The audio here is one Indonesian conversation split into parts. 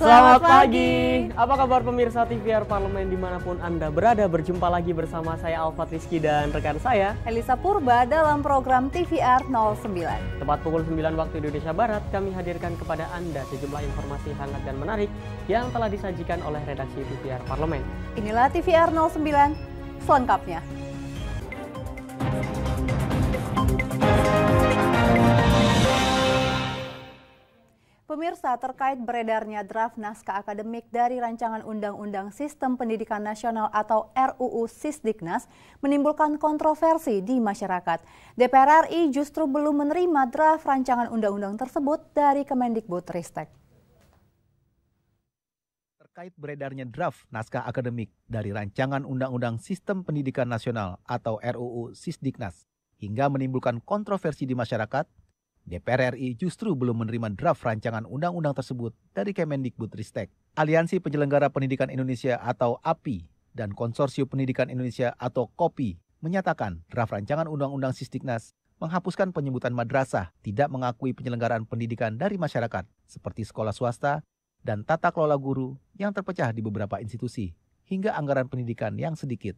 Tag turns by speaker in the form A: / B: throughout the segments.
A: Selamat pagi. Apa kabar pemirsa TVR Parlemen dimanapun Anda berada? Berjumpa lagi bersama saya Alfat Rizky dan rekan saya
B: Elisa Purba dalam program TVR 09.
A: Tepat pukul 9 waktu Indonesia Barat, kami hadirkan kepada Anda sejumlah informasi hangat dan menarik yang telah disajikan oleh redaksi TVR Parlemen.
B: Inilah TVR 09 selengkapnya. Pemirsa, terkait beredarnya draft naskah akademik dari Rancangan Undang-Undang Sistem Pendidikan Nasional atau RUU Sisdiknas menimbulkan kontroversi di masyarakat. DPR RI justru belum menerima draft rancangan undang-undang tersebut dari Kemendikbudristek.
C: Terkait beredarnya draft naskah akademik dari Rancangan Undang-Undang Sistem Pendidikan Nasional atau RUU Sisdiknas hingga menimbulkan kontroversi di masyarakat, DPR RI justru belum menerima draft rancangan undang-undang tersebut dari Kemendikbudristek. Aliansi Penyelenggara Pendidikan Indonesia atau API dan Konsorsium Pendidikan Indonesia atau KOPI menyatakan draft rancangan undang-undang Sisdiknas menghapuskan penyebutan madrasah, tidak mengakui penyelenggaraan pendidikan dari masyarakat seperti sekolah swasta dan tata kelola guru yang terpecah di beberapa institusi, hingga anggaran pendidikan yang sedikit.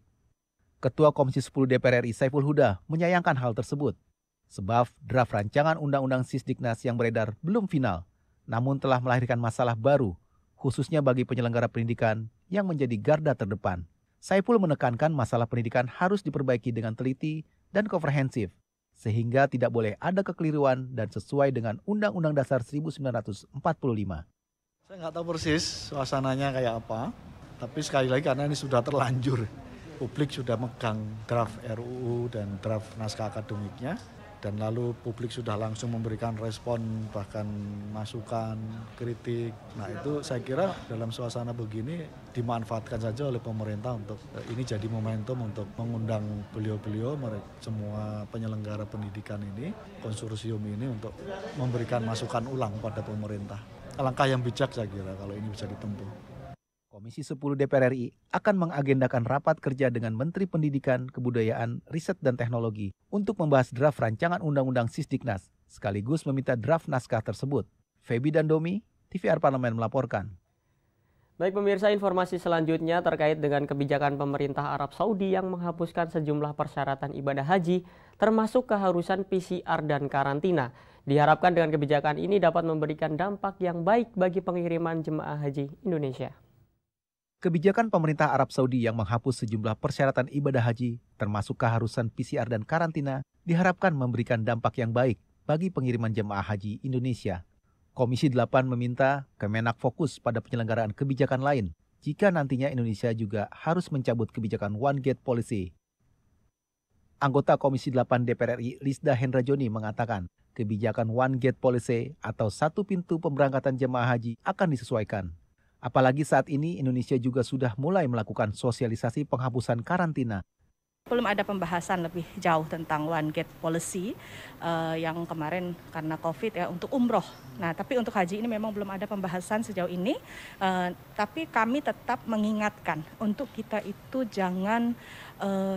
C: Ketua Komisi 10 DPR RI Saiful Huda menyayangkan hal tersebut. Sebab draft rancangan undang-undang Sisdiknas yang beredar belum final, namun telah melahirkan masalah baru, khususnya bagi penyelenggara pendidikan yang menjadi garda terdepan. Saiful menekankan masalah pendidikan harus diperbaiki dengan teliti dan komprehensif, sehingga tidak boleh ada kekeliruan dan sesuai dengan Undang-Undang Dasar 1945.
D: Saya nggak tahu persis suasananya kayak apa, tapi sekali lagi karena ini sudah terlanjur, publik sudah megang draft RUU dan draft naskah akademiknya, dan lalu publik sudah langsung memberikan respon, bahkan masukan, kritik. Nah itu saya kira dalam suasana begini dimanfaatkan saja oleh pemerintah untuk ini jadi momentum untuk mengundang beliau-beliau, semua penyelenggara pendidikan ini, konsorsium ini untuk memberikan masukan ulang pada pemerintah. Langkah yang bijak saya kira kalau ini bisa ditempuh.
C: Komisi 10 DPR RI akan mengagendakan rapat kerja dengan Menteri Pendidikan, Kebudayaan, Riset dan Teknologi untuk membahas draft rancangan Undang-Undang Sisdiknas, sekaligus meminta draft naskah tersebut. Feby dan Domi, TVR Parlemen melaporkan.
A: Baik pemirsa, informasi selanjutnya terkait dengan kebijakan pemerintah Arab Saudi yang menghapuskan sejumlah persyaratan ibadah haji, termasuk keharusan PCR dan karantina. Diharapkan dengan kebijakan ini dapat memberikan dampak yang baik bagi pengiriman jemaah haji Indonesia.
C: Kebijakan pemerintah Arab Saudi yang menghapus sejumlah persyaratan ibadah haji, termasuk keharusan PCR dan karantina, diharapkan memberikan dampak yang baik bagi pengiriman jemaah haji Indonesia. Komisi 8 meminta Kemenak fokus pada penyelenggaraan kebijakan lain jika nantinya Indonesia juga harus mencabut kebijakan One Gate Policy. Anggota Komisi 8 DPR RI Lisda Hendra Joni mengatakan kebijakan One Gate Policy atau satu pintu pemberangkatan jemaah haji akan disesuaikan. Apalagi saat ini Indonesia juga sudah mulai melakukan sosialisasi penghapusan karantina.
E: Belum ada pembahasan lebih jauh tentang One Gate Policy yang kemarin karena COVID ya untuk umroh. Nah tapi untuk haji ini memang belum ada pembahasan sejauh ini. Tapi kami tetap mengingatkan untuk kita itu jangan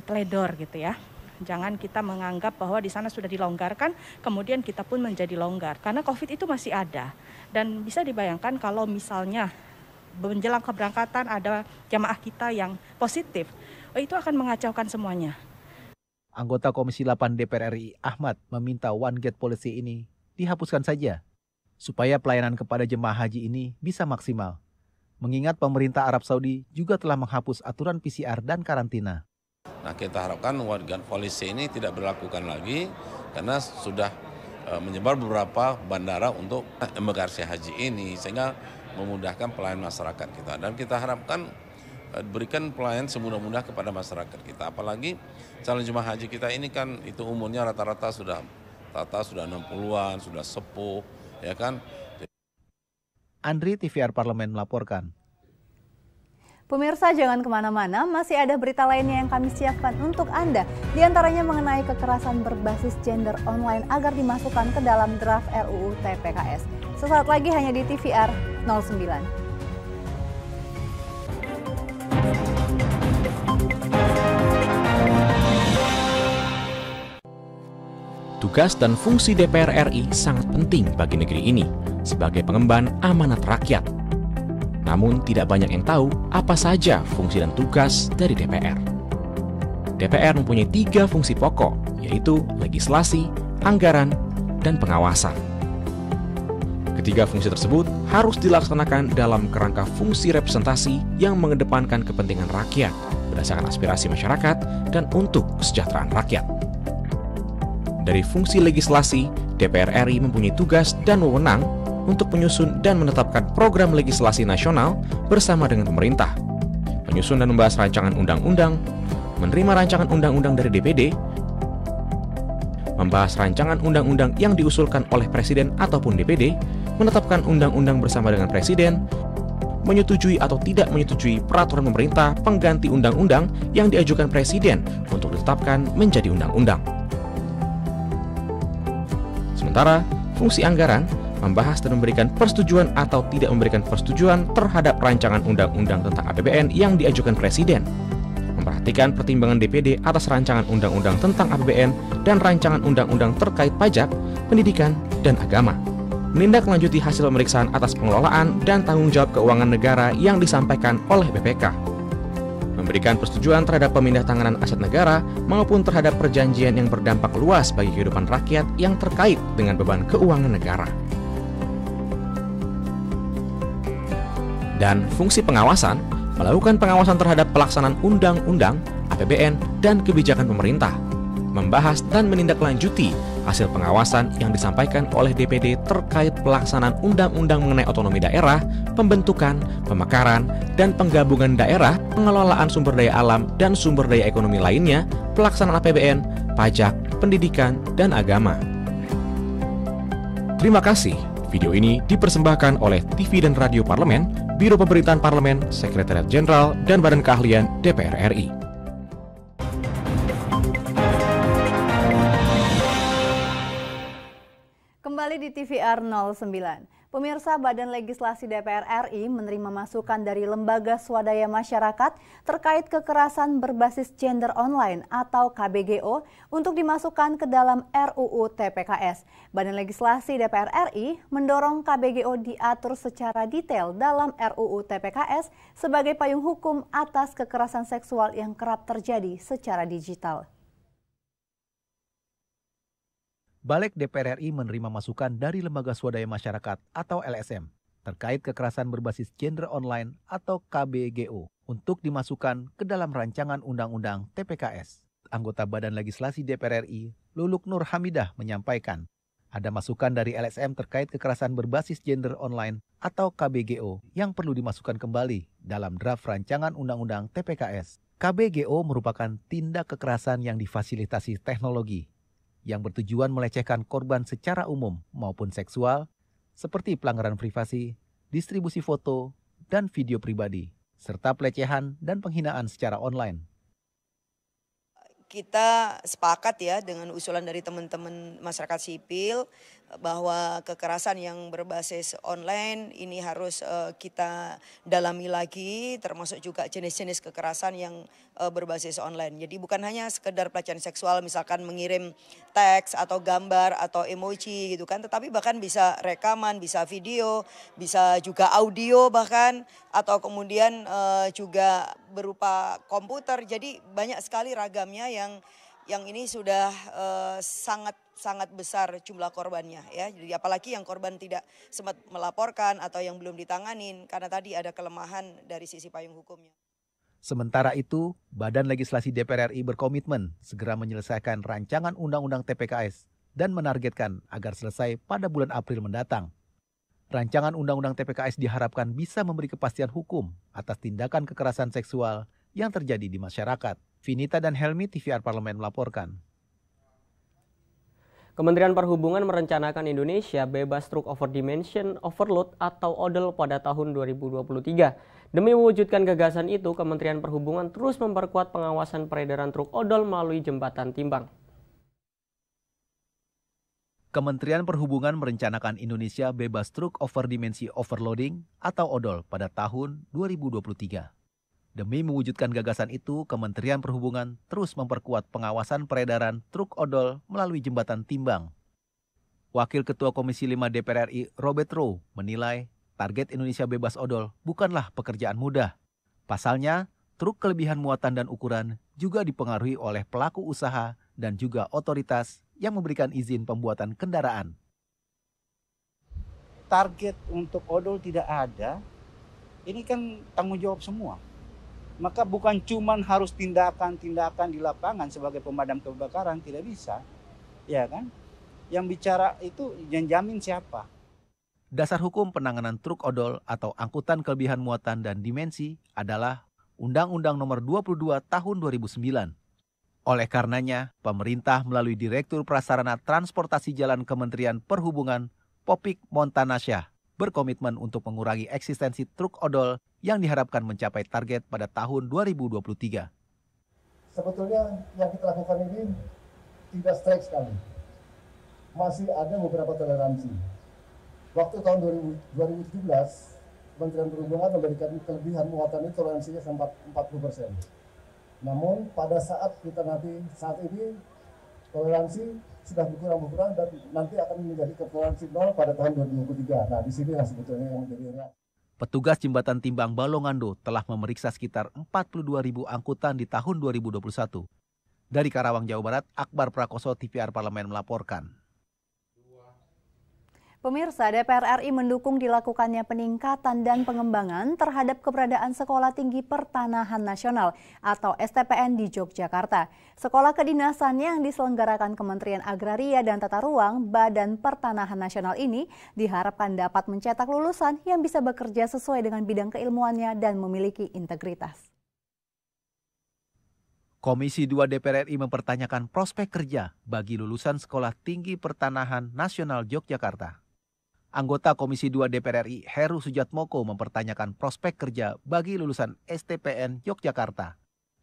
E: teledor gitu ya. Jangan kita menganggap bahwa di sana sudah dilonggarkan, kemudian kita pun menjadi longgar. Karena COVID itu masih ada. Dan bisa dibayangkan kalau misalnya menjelang keberangkatan ada jamaah kita yang positif, itu akan mengacaukan semuanya.
C: Anggota Komisi 8 DPR RI Ahmad meminta One Gate Policy ini dihapuskan saja, supaya pelayanan kepada jemaah haji ini bisa maksimal. Mengingat pemerintah Arab Saudi juga telah menghapus aturan PCR dan karantina.
F: Nah kita harapkan One Gate Policy ini tidak berlakukan lagi, karena sudah menyebar beberapa bandara untuk emigrasi haji ini, sehingga memudahkan pelayanan masyarakat kita. Dan kita harapkan berikan pelayanan semudah-mudah kepada masyarakat kita. Apalagi calon jemaah haji kita ini kan itu umurnya rata-rata sudah 60-an, sudah sepuh, ya kan.
C: Andri, TVR Parlemen melaporkan.
B: Pemirsa jangan kemana-mana, masih ada berita lainnya yang kami siapkan untuk Anda. Di antaranya mengenai kekerasan berbasis gender online agar dimasukkan ke dalam draft RUU TPKS. Sesaat lagi hanya di TVR 09.
G: Tugas dan fungsi DPR RI sangat penting bagi negeri ini sebagai pengemban amanat rakyat. Namun tidak banyak yang tahu apa saja fungsi dan tugas dari DPR. DPR mempunyai 3 fungsi pokok, yaitu legislasi, anggaran, dan pengawasan. Ketiga fungsi tersebut harus dilaksanakan dalam kerangka fungsi representasi yang mengedepankan kepentingan rakyat berdasarkan aspirasi masyarakat dan untuk kesejahteraan rakyat. Dari fungsi legislasi, DPR RI mempunyai tugas dan wewenang untuk menyusun dan menetapkan program legislasi nasional bersama dengan pemerintah, menyusun dan membahas rancangan undang-undang, menerima rancangan undang-undang dari DPD, membahas rancangan undang-undang yang diusulkan oleh Presiden ataupun DPD, menetapkan undang-undang bersama dengan Presiden, menyetujui atau tidak menyetujui peraturan pemerintah pengganti undang-undang yang diajukan Presiden untuk ditetapkan menjadi undang-undang. Sementara, fungsi anggaran membahas dan memberikan persetujuan atau tidak memberikan persetujuan terhadap rancangan undang-undang tentang APBN yang diajukan Presiden, memperhatikan pertimbangan DPD atas rancangan undang-undang tentang APBN dan rancangan undang-undang terkait pajak, pendidikan, dan agama, menindaklanjuti hasil pemeriksaan atas pengelolaan dan tanggung jawab keuangan negara yang disampaikan oleh BPK, memberikan persetujuan terhadap pemindahtanganan aset negara maupun terhadap perjanjian yang berdampak luas bagi kehidupan rakyat yang terkait dengan beban keuangan negara. Dan fungsi pengawasan, melakukan pengawasan terhadap pelaksanaan undang-undang, APBN, dan kebijakan pemerintah, membahas dan menindaklanjuti hasil pengawasan yang disampaikan oleh DPD terkait pelaksanaan undang-undang mengenai otonomi daerah, pembentukan, pemekaran, dan penggabungan daerah, pengelolaan sumber daya alam dan sumber daya ekonomi lainnya, pelaksanaan APBN, pajak, pendidikan, dan agama. Terima kasih. Video ini dipersembahkan oleh TV dan Radio Parlemen, Biro Pemerintahan Parlemen, Sekretariat Jenderal, dan Badan Keahlian DPR RI.
B: Kembali di TVR 09. Pemirsa, Badan Legislasi DPR RI menerima masukan dari Lembaga Swadaya Masyarakat terkait kekerasan berbasis gender online atau KBGO untuk dimasukkan ke dalam RUU TPKS. Badan Legislasi DPR RI mendorong KBGO diatur secara detail dalam RUU TPKS sebagai payung hukum atas kekerasan seksual yang kerap terjadi secara digital.
C: Balik DPR RI menerima masukan dari Lembaga Swadaya Masyarakat atau LSM terkait kekerasan berbasis gender online atau KBGO untuk dimasukkan ke dalam rancangan Undang-Undang TPKS. Anggota Badan Legislasi DPR RI, Luluk Nur Hamidah, menyampaikan ada masukan dari LSM terkait kekerasan berbasis gender online atau KBGO yang perlu dimasukkan kembali dalam draft rancangan Undang-Undang TPKS. KBGO merupakan tindak kekerasan yang difasilitasi teknologi yang bertujuan melecehkan korban secara umum maupun seksual, seperti pelanggaran privasi, distribusi foto, dan video pribadi, serta pelecehan dan penghinaan secara online.
H: Kita sepakat ya dengan usulan dari teman-teman masyarakat sipil bahwa kekerasan yang berbasis online ini harus kita dalami lagi, termasuk juga jenis-jenis kekerasan yang berbasis online. Jadi bukan hanya sekedar pelecehan seksual, misalkan mengirim teks atau gambar atau emoji gitu kan, tetapi bahkan bisa rekaman, bisa video, bisa juga audio bahkan, atau kemudian juga berupa komputer. Jadi banyak sekali ragamnya yang ini sudah sangat besar jumlah korbannya ya. Jadi apalagi yang korban tidak sempat melaporkan atau yang belum ditanganin karena tadi ada kelemahan dari sisi payung hukumnya.
C: Sementara itu, Badan Legislasi DPR RI berkomitmen segera menyelesaikan rancangan Undang-Undang TPKS dan menargetkan agar selesai pada bulan April mendatang. Rancangan Undang-Undang TPKS diharapkan bisa memberi kepastian hukum atas tindakan kekerasan seksual yang terjadi di masyarakat. Vinita dan Helmi, TVR Parlemen melaporkan.
A: Kementerian Perhubungan merencanakan Indonesia bebas truk over dimension overload atau ODL pada tahun 2023. Demi mewujudkan gagasan itu, Kementerian Perhubungan terus memperkuat pengawasan peredaran truk odol melalui jembatan timbang.
C: Kementerian Perhubungan merencanakan Indonesia bebas truk over dimensi overloading atau ODL pada tahun 2023. Demi mewujudkan gagasan itu, Kementerian Perhubungan terus memperkuat pengawasan peredaran truk odol melalui jembatan timbang. Wakil Ketua Komisi 5 DPR RI, Robert Rowe, menilai target Indonesia bebas odol bukanlah pekerjaan mudah. Pasalnya, truk kelebihan muatan dan ukuran juga dipengaruhi oleh pelaku usaha dan juga otoritas yang memberikan izin pembuatan kendaraan.
I: Target untuk odol tidak ada, ini kan tanggung jawab semua. Maka bukan cuma harus tindakan-tindakan di lapangan sebagai pemadam kebakaran, tidak bisa. Ya kan? Yang bicara itu yang jamin siapa?
C: Dasar hukum penanganan truk odol atau angkutan kelebihan muatan dan dimensi adalah Undang-Undang Nomor 22 Tahun 2009. Oleh karenanya, pemerintah melalui Direktur Prasarana Transportasi Jalan Kementerian Perhubungan, Popik Montanasya, berkomitmen untuk mengurangi eksistensi truk odol yang diharapkan mencapai target pada tahun 2023.
J: Sebetulnya yang kita lakukan ini tidak strike sekali. Masih ada beberapa toleransi. Waktu tahun 2017, Kementerian Perhubungan memberikan kelebihan muatan ini toleransinya sampai 40%. Namun pada saat ini toleransi sudah berkurang dan nanti akan menjadi toleransi 0 pada tahun 2023. Nah, di sinilah sebetulnya yang menjadi.
C: Petugas Jembatan Timbang Balongando telah memeriksa sekitar 42.000 angkutan di tahun 2021. Dari Karawang, Jawa Barat, Akbar Prakoso, TVR Parlemen melaporkan.
B: Pemirsa, DPR RI mendukung dilakukannya peningkatan dan pengembangan terhadap keberadaan Sekolah Tinggi Pertanahan Nasional atau STPN di Yogyakarta. Sekolah kedinasan yang diselenggarakan Kementerian Agraria dan Tata Ruang Badan Pertanahan Nasional ini diharapkan dapat mencetak lulusan yang bisa bekerja sesuai dengan bidang keilmuannya dan memiliki integritas.
C: Komisi 2 DPR RI mempertanyakan prospek kerja bagi lulusan Sekolah Tinggi Pertanahan Nasional Yogyakarta. Anggota Komisi 2 DPR RI Heru Sujatmoko mempertanyakan prospek kerja bagi lulusan STPN Yogyakarta.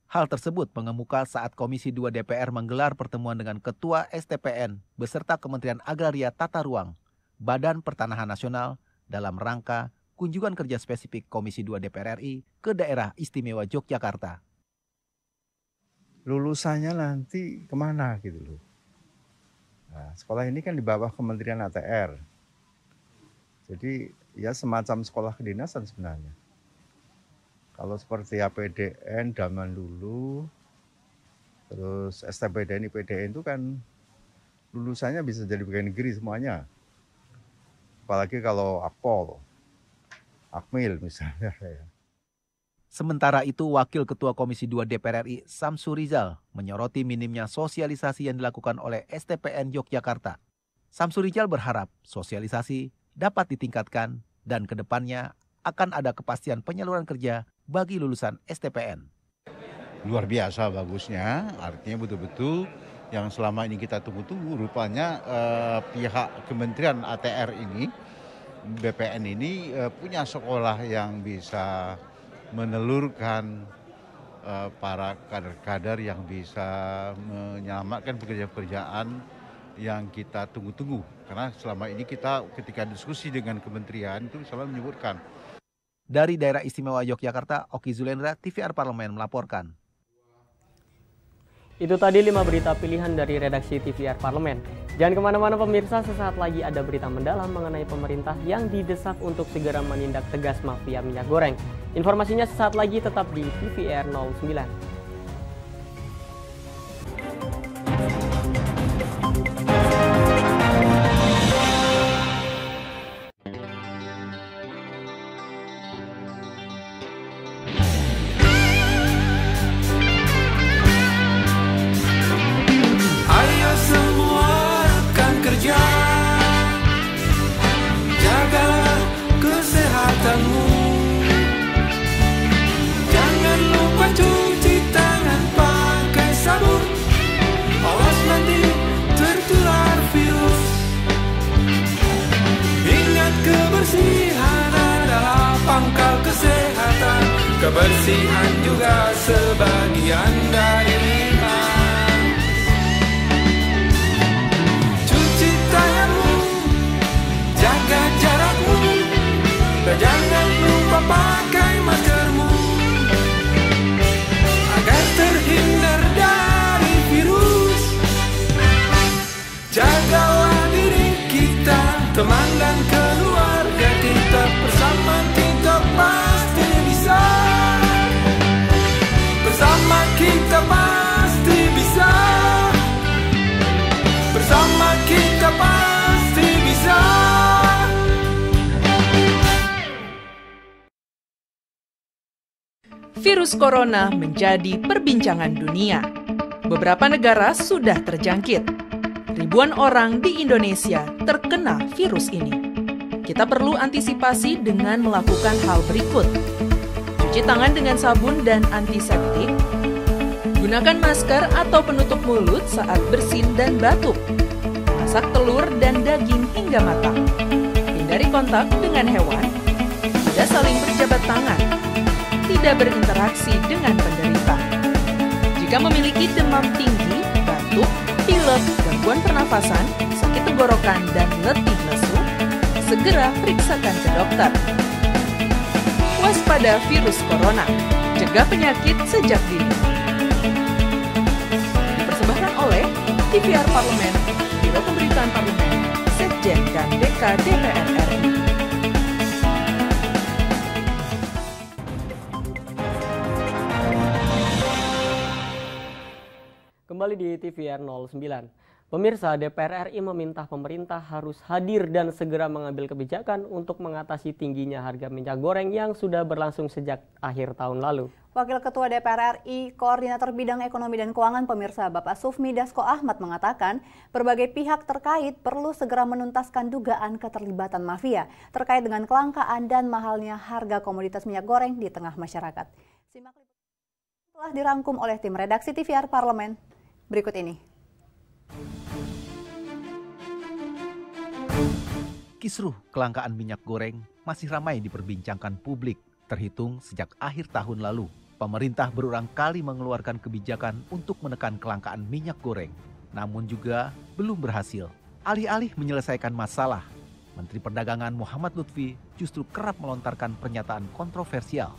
C: Hal tersebut mengemuka saat Komisi 2 DPR menggelar pertemuan dengan Ketua STPN beserta Kementerian Agraria Tata Ruang, Badan Pertanahan Nasional dalam rangka kunjungan kerja spesifik Komisi 2 DPR RI ke daerah istimewa Yogyakarta.
K: Lulusannya nanti kemana gitu loh. Nah, sekolah ini kan di bawah Kementerian ATR. Jadi ya semacam sekolah kedinasan sebenarnya. Kalau seperti APDN zaman dulu, terus STPDN, IPDN itu kan lulusannya bisa jadi pegawai negeri semuanya. Apalagi kalau Akpol, Akmil misalnya.
C: Sementara itu, Wakil Ketua Komisi 2 DPR RI Samsu Rizal menyoroti minimnya sosialisasi yang dilakukan oleh STPN Yogyakarta. Samsu Rizal berharap sosialisasi dapat ditingkatkan dan kedepannya akan ada kepastian penyaluran kerja bagi lulusan STPN.
K: Luar biasa bagusnya, artinya betul-betul yang selama ini kita tunggu-tunggu rupanya pihak Kementerian ATR ini, BPN ini punya sekolah yang bisa menelurkan para kader-kader yang bisa menyelamatkan pekerjaan-pekerjaan yang kita tunggu-tunggu. Karena selama ini kita ketika diskusi dengan kementerian itu selalu menyebutkan.
C: Dari daerah istimewa Yogyakarta, Oki Zulendra, TVR Parlemen melaporkan.
A: Itu tadi 5 berita pilihan dari redaksi TVR Parlemen. Jangan kemana-mana pemirsa, sesaat lagi ada berita mendalam mengenai pemerintah yang didesak untuk segera menindak tegas mafia minyak goreng. Informasinya sesaat lagi, tetap di TVR 09.
L: Jangan lupa cuci tangan pakai sabun. Awas nanti tertular virus. Ingat kebersihan adalah pangkal kesehatan. Kebersihan juga sebagian dari iman. Cuci tanganmu, jaga jarakmu, dan jangan lupa pakai maskermu agar terhindar dari virus. Jagalah diri kita, teman dan keluarga kita bersama.
M: virus corona menjadi perbincangan dunia. Beberapa negara sudah terjangkit. Ribuan orang di Indonesia terkena virus ini. Kita perlu antisipasi dengan melakukan hal berikut. Cuci tangan dengan sabun dan antiseptik. Gunakan masker atau penutup mulut saat bersin dan batuk. Masak telur dan daging hingga matang. Hindari kontak dengan hewan. Tidak saling berjabat tangan. Tidak berinteraksi dengan penderita. Jika memiliki demam tinggi, batuk, pilek, gangguan pernafasan, sakit tenggorokan, dan letih lesu, segera periksakan ke dokter. Waspada virus corona, cegah penyakit sejak dini. Dipersembahkan oleh TVR Parlemen, Biro Pemberitaan Parlemen, Sekjen dan DK DPR RI.
A: Kembali di TVR 09. Pemirsa, DPR RI meminta pemerintah harus hadir dan segera mengambil kebijakan untuk mengatasi tingginya harga minyak goreng yang sudah berlangsung sejak akhir tahun lalu.
B: Wakil Ketua DPR RI, Koordinator Bidang Ekonomi dan Keuangan pemirsa Bapak Sufmi Dasko Ahmad mengatakan, berbagai pihak terkait perlu segera menuntaskan dugaan keterlibatan mafia terkait dengan kelangkaan dan mahalnya harga komoditas minyak goreng di tengah masyarakat. Simak telah dirangkum oleh tim redaksi TVR Parlemen. Berikut ini.
C: Kisruh kelangkaan minyak goreng masih ramai diperbincangkan publik. Terhitung sejak akhir tahun lalu, pemerintah berulang kali mengeluarkan kebijakan untuk menekan kelangkaan minyak goreng. Namun juga belum berhasil. Alih-alih menyelesaikan masalah, Menteri Perdagangan Muhammad Lutfi justru kerap melontarkan pernyataan kontroversial.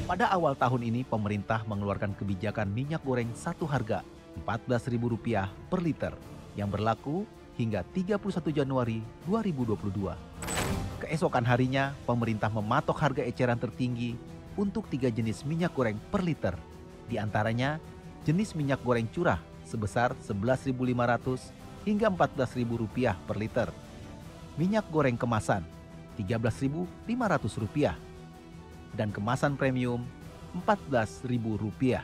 C: Pada awal tahun ini, pemerintah mengeluarkan kebijakan minyak goreng satu harga Rp14.000 per liter yang berlaku hingga 31 Januari 2022. Keesokan harinya, pemerintah mematok harga eceran tertinggi untuk 3 jenis minyak goreng per liter. Di antaranya, jenis minyak goreng curah sebesar Rp11.500 hingga Rp14.000 per liter. Minyak goreng kemasan Rp13.500 dan kemasan premium Rp14.000.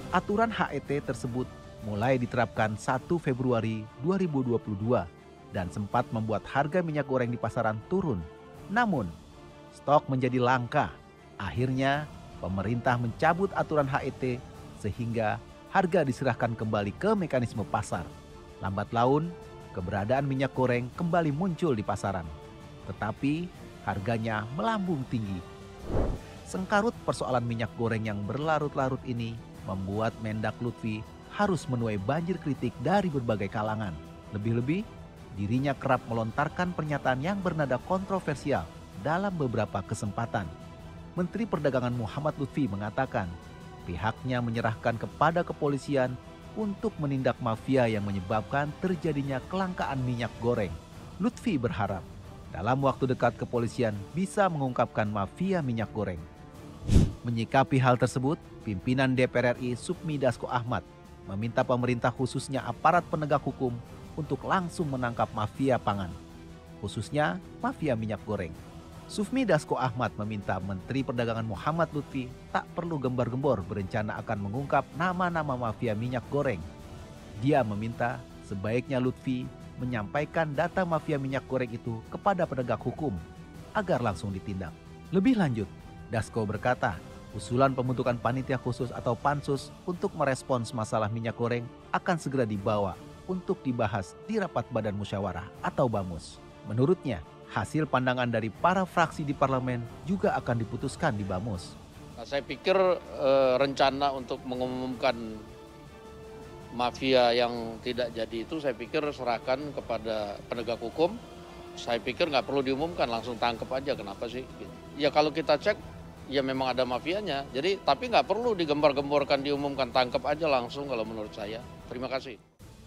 C: Aturan HET tersebut mulai diterapkan 1 Februari 2022 dan sempat membuat harga minyak goreng di pasaran turun. Namun, stok menjadi langka. Akhirnya, pemerintah mencabut aturan HET sehingga harga diserahkan kembali ke mekanisme pasar. Lambat laun, keberadaan minyak goreng kembali muncul di pasaran. Tetapi, harganya melambung tinggi. Sengkarut persoalan minyak goreng yang berlarut-larut ini membuat Mendak Lutfi harus menuai banjir kritik dari berbagai kalangan. Lebih-lebih, dirinya kerap melontarkan pernyataan yang bernada kontroversial dalam beberapa kesempatan. Menteri Perdagangan Muhammad Lutfi mengatakan, pihaknya menyerahkan kepada kepolisian untuk menindak mafia yang menyebabkan terjadinya kelangkaan minyak goreng. Lutfi berharap dalam waktu dekat kepolisian bisa mengungkapkan mafia minyak goreng. Menyikapi hal tersebut, pimpinan DPR RI Sufmi Dasko Ahmad meminta pemerintah khususnya aparat penegak hukum untuk langsung menangkap mafia pangan, khususnya mafia minyak goreng. Sufmi Dasko Ahmad meminta Menteri Perdagangan Muhammad Lutfi tak perlu gembar-gembor berencana akan mengungkap nama-nama mafia minyak goreng. Dia meminta sebaiknya Lutfi menyampaikan data mafia minyak goreng itu kepada penegak hukum agar langsung ditindak. Lebih lanjut, Dasko berkata, usulan pembentukan panitia khusus atau pansus untuk merespons masalah minyak goreng akan segera dibawa untuk dibahas di rapat Badan Musyawarah atau BAMUS. Menurutnya, hasil pandangan dari para fraksi di parlemen juga akan diputuskan di BAMUS.
N: Nah, saya pikir rencana untuk mengumumkan mafia yang tidak jadi itu saya pikir serahkan kepada penegak hukum. Saya pikir nggak perlu diumumkan, langsung tangkap aja, kenapa sih? Ya kalau kita cek, ya memang ada mafianya. Jadi tapi nggak perlu digembar-gemborkan, diumumkan, tangkap aja langsung kalau menurut saya. Terima kasih.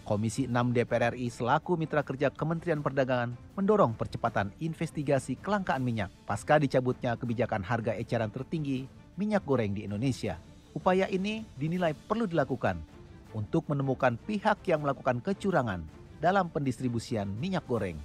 C: Komisi 6 DPR RI selaku mitra kerja Kementerian Perdagangan mendorong percepatan investigasi kelangkaan minyak pasca dicabutnya kebijakan harga eceran tertinggi minyak goreng di Indonesia. Upaya ini dinilai perlu dilakukan untuk menemukan pihak yang melakukan kecurangan dalam pendistribusian minyak goreng.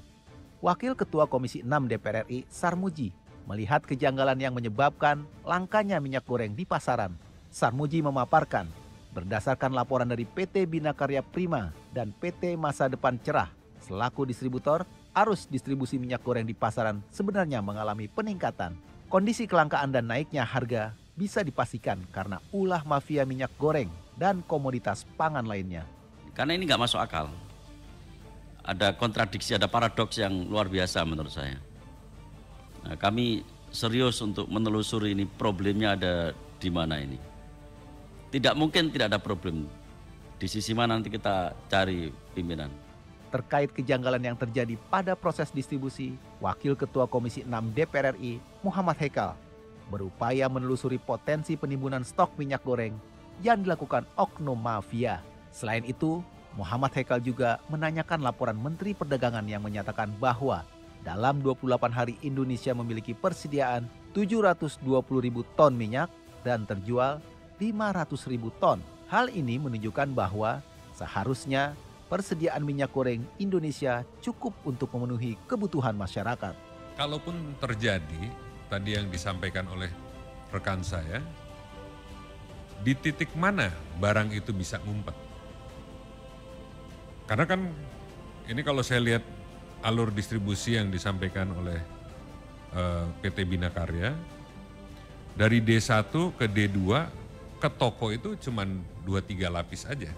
C: Wakil Ketua Komisi 6 DPR RI Sarmuji Melihat kejanggalan yang menyebabkan langkanya minyak goreng di pasaran, Sarmuji memaparkan, berdasarkan laporan dari PT Bina Karya Prima dan PT Masa Depan Cerah, selaku distributor, arus distribusi minyak goreng di pasaran sebenarnya mengalami peningkatan. Kondisi kelangkaan dan naiknya harga bisa dipastikan karena ulah mafia minyak goreng dan komoditas pangan lainnya.
O: Karena ini nggak masuk akal. Ada kontradiksi, ada paradoks yang luar biasa menurut saya. Nah, kami serius untuk menelusuri ini problemnya ada di mana ini. Tidak mungkin tidak ada problem. Di sisi mana nanti kita cari pimpinan.
C: Terkait kejanggalan yang terjadi pada proses distribusi, Wakil Ketua Komisi 6 DPR RI, Muhammad Hekal, berupaya menelusuri potensi penimbunan stok minyak goreng yang dilakukan oknum mafia. Selain itu, Muhammad Hekal juga menanyakan laporan Menteri Perdagangan yang menyatakan bahwa dalam 28 hari Indonesia memiliki persediaan 720.000 ton minyak dan terjual 500.000 ton. Hal ini menunjukkan bahwa seharusnya persediaan minyak goreng Indonesia cukup untuk memenuhi kebutuhan masyarakat.
P: Kalaupun terjadi, tadi yang disampaikan oleh rekan saya, di titik mana barang itu bisa ngumpet? Karena kan ini kalau saya lihat alur distribusi yang disampaikan oleh PT Bina Karya, dari D1 ke D2 ke toko itu cuma 2-3 lapis aja.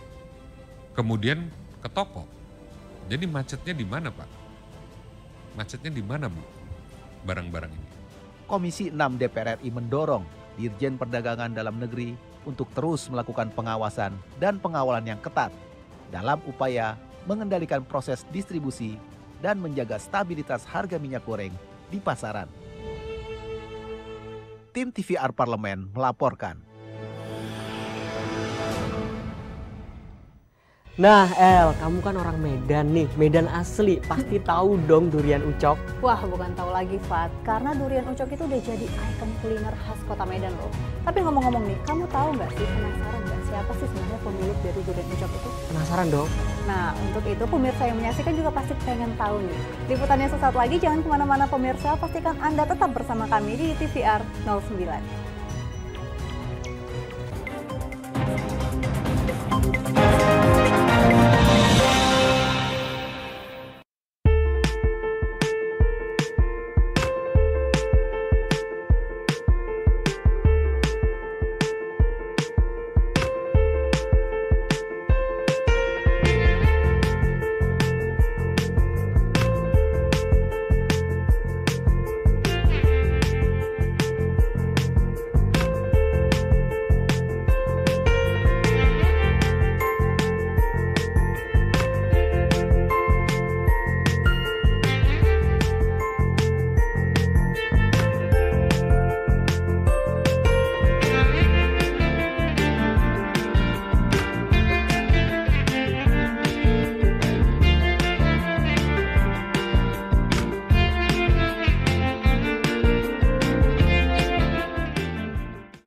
P: Kemudian ke toko. Jadi macetnya di mana, Pak? Macetnya di mana, Bu? Barang-barang ini.
C: Komisi 6 DPR RI mendorong Dirjen Perdagangan Dalam Negeri untuk terus melakukan pengawasan dan pengawalan yang ketat dalam upaya mengendalikan proses distribusi dan menjaga stabilitas harga minyak goreng di pasaran. Tim TVR Parlemen melaporkan.
A: Nah El, kamu kan orang Medan nih, Medan asli, pasti tahu dong durian ucok.
B: Wah, bukan tahu lagi Fat, karena durian ucok itu udah jadi ikon kuliner khas kota Medan loh. Tapi ngomong-ngomong nih, kamu tahu nggak sih, penasaran nggak siapa sih sebenarnya pemilik dari durian ucok itu?
A: Penasaran dong?
B: Nah, untuk itu pemirsa yang menyaksikan juga pasti pengen tahu nih. Liputannya sesaat lagi, jangan kemana-mana pemirsa, pastikan Anda tetap bersama kami di TVR 09.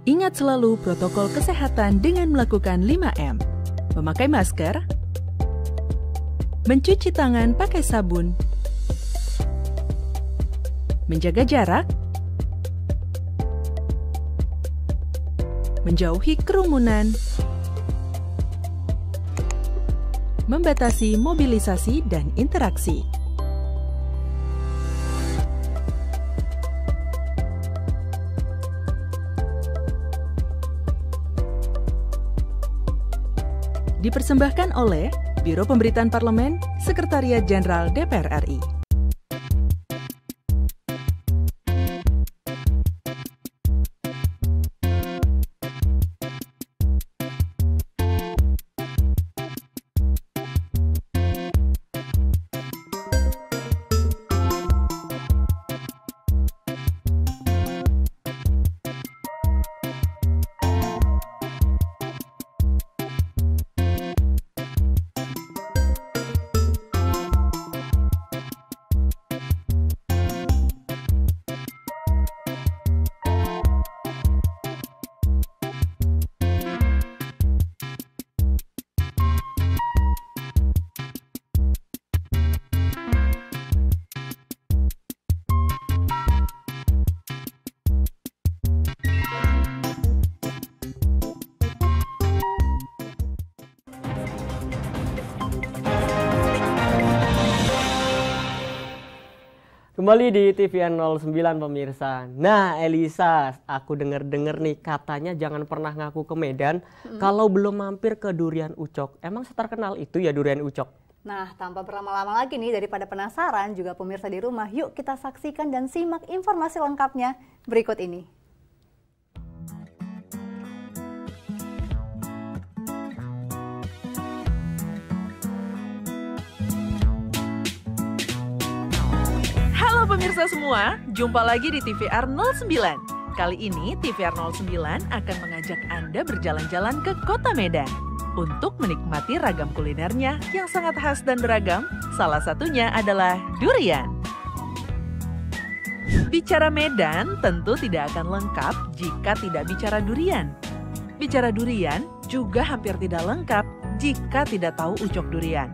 M: Ingat selalu protokol kesehatan dengan melakukan 5M. Memakai masker, mencuci tangan pakai sabun, menjaga jarak, menjauhi kerumunan, membatasi mobilisasi dan interaksi. Dipersembahkan oleh Biro Pemberitaan Parlemen, Sekretariat Jenderal DPR RI.
A: Kembali di TVR 09 pemirsa. Nah Elisa, aku denger nih katanya jangan pernah ngaku ke Medan kalau belum mampir ke Durian Ucok. Emang seterkenal itu ya Durian Ucok?
B: Nah, tanpa berlama-lama lagi nih, daripada penasaran juga pemirsa di rumah, yuk kita saksikan dan simak informasi lengkapnya berikut ini.
M: Halo pemirsa semua, jumpa lagi di TVR 09. Kali ini TVR 09 akan mengajak Anda berjalan-jalan ke Kota Medan untuk menikmati ragam kulinernya yang sangat khas dan beragam. Salah satunya adalah durian. Bicara Medan tentu tidak akan lengkap jika tidak bicara durian. Bicara durian juga hampir tidak lengkap jika tidak tahu ucok durian.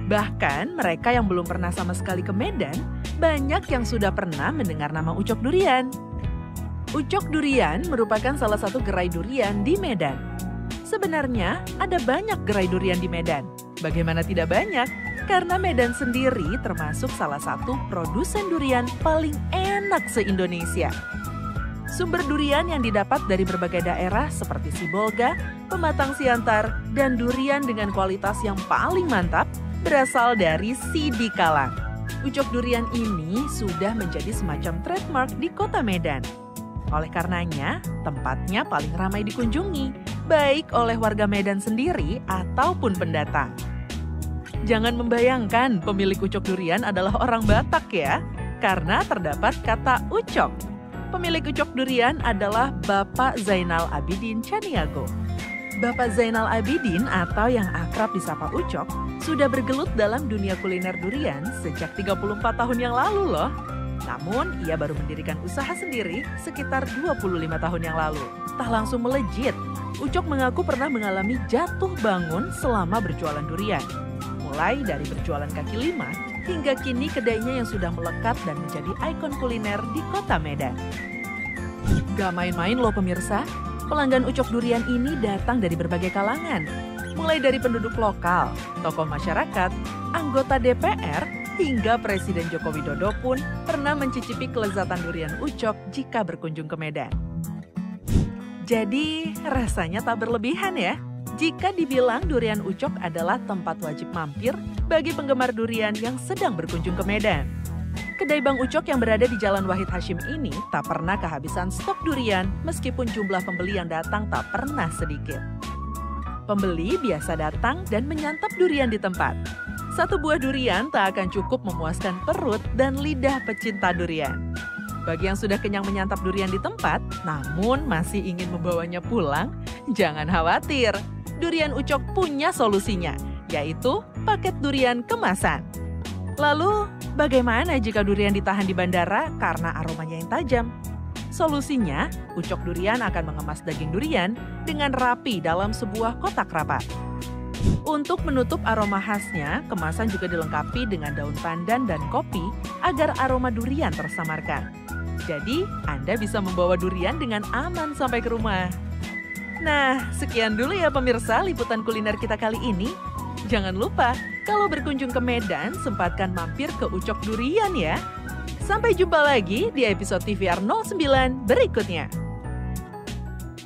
M: Bahkan mereka yang belum pernah sama sekali ke Medan, banyak yang sudah pernah mendengar nama ucok durian. Ucok durian merupakan salah satu gerai durian di Medan. Sebenarnya ada banyak gerai durian di Medan. Bagaimana tidak banyak? Karena Medan sendiri termasuk salah satu produsen durian paling enak se-Indonesia. Sumber durian yang didapat dari berbagai daerah seperti Sibolga, Pematang Siantar, dan durian dengan kualitas yang paling mantap berasal dari Sidikalang. Ucok durian ini sudah menjadi semacam trademark di kota Medan. Oleh karenanya, tempatnya paling ramai dikunjungi, baik oleh warga Medan sendiri ataupun pendatang. Jangan membayangkan pemilik ucok durian adalah orang Batak ya, karena terdapat kata ucok. Pemilik ucok durian adalah Bapak Zainal Abidin Caniago. Bapak Zainal Abidin atau yang akrab disapa Ucok sudah bergelut dalam dunia kuliner durian sejak 34 tahun yang lalu loh. Namun, ia baru mendirikan usaha sendiri sekitar 25 tahun yang lalu. Tak langsung melejit, Ucok mengaku pernah mengalami jatuh bangun selama berjualan durian. Mulai dari berjualan kaki lima, hingga kini kedainya yang sudah melekat dan menjadi ikon kuliner di kota Medan. Gak main-main loh pemirsa, pelanggan Ucok durian ini datang dari berbagai kalangan. Mulai dari penduduk lokal, tokoh masyarakat, anggota DPR, hingga Presiden Joko Widodo pun pernah mencicipi kelezatan durian Ucok jika berkunjung ke Medan. Jadi rasanya tak berlebihan ya, jika dibilang durian Ucok adalah tempat wajib mampir bagi penggemar durian yang sedang berkunjung ke Medan. Kedai Bang Ucok yang berada di Jalan Wahid Hashim ini tak pernah kehabisan stok durian meskipun jumlah pembeli yang datang tak pernah sedikit. Pembeli biasa datang dan menyantap durian di tempat. Satu buah durian tak akan cukup memuaskan perut dan lidah pecinta durian. Bagi yang sudah kenyang menyantap durian di tempat, namun masih ingin membawanya pulang, jangan khawatir. Durian Ucok punya solusinya, yaitu paket durian kemasan. Lalu, bagaimana jika durian ditahan di bandara karena aromanya yang tajam? Solusinya, Ucok durian akan mengemas daging durian dengan rapi dalam sebuah kotak rapat. Untuk menutup aroma khasnya, kemasan juga dilengkapi dengan daun pandan dan kopi agar aroma durian tersamarkan. Jadi, Anda bisa membawa durian dengan aman sampai ke rumah. Nah, sekian dulu ya pemirsa liputan kuliner kita kali ini. Jangan lupa, kalau berkunjung ke Medan, sempatkan mampir ke Ucok durian ya. Sampai jumpa lagi di episode TVR 09 berikutnya.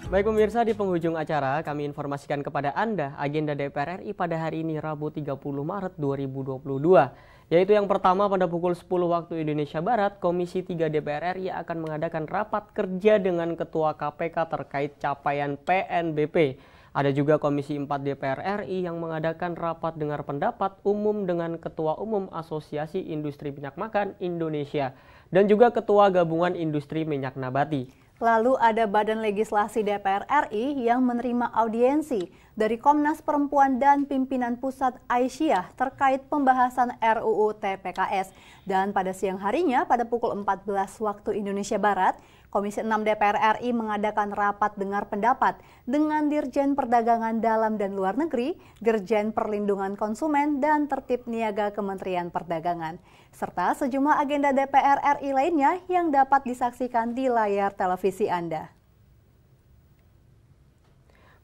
A: Baik pemirsa, di penghujung acara kami informasikan kepada Anda agenda DPR RI pada hari ini Rabu 30 Maret 2022. Yaitu yang pertama pada pukul 10 waktu Indonesia Barat, Komisi 3 DPR RI akan mengadakan rapat kerja dengan Ketua KPK terkait capaian PNBP. Ada juga Komisi 4 DPR RI yang mengadakan rapat dengar pendapat umum dengan Ketua Umum Asosiasi Industri Minyak Makan Indonesia dan juga Ketua Gabungan Industri Minyak Nabati.
B: Lalu ada Badan Legislasi DPR RI yang menerima audiensi dari Komnas Perempuan dan Pimpinan Pusat Aisyah terkait pembahasan RUU TPKS. Dan pada siang harinya pada pukul 14 waktu Indonesia Barat, Komisi 6 DPR RI mengadakan rapat dengar pendapat dengan Dirjen Perdagangan Dalam dan Luar Negeri, Dirjen Perlindungan Konsumen, dan Tertib Niaga Kementerian Perdagangan, serta sejumlah agenda DPR RI lainnya yang dapat disaksikan di layar televisi Anda.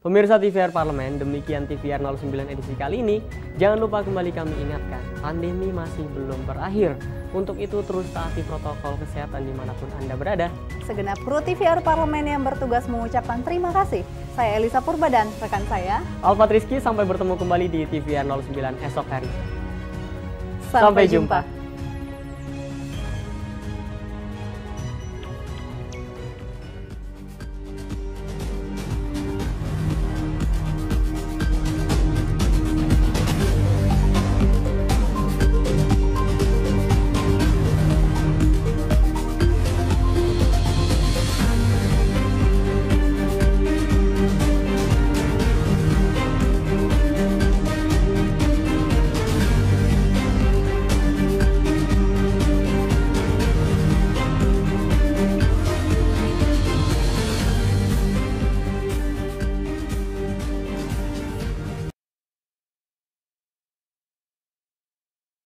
A: Pemirsa TVR Parlemen, demikian TVR 09 edisi kali ini. Jangan lupa kembali kami ingatkan, pandemi masih belum berakhir. Untuk itu terus taati protokol kesehatan dimanapun Anda berada.
B: Segenap kru TVR Parlemen yang bertugas mengucapkan terima kasih. Saya Elisa Purba dan rekan saya
A: Alfat Rizky, sampai bertemu kembali di TVR 09 esok hari.
B: Sampai jumpa.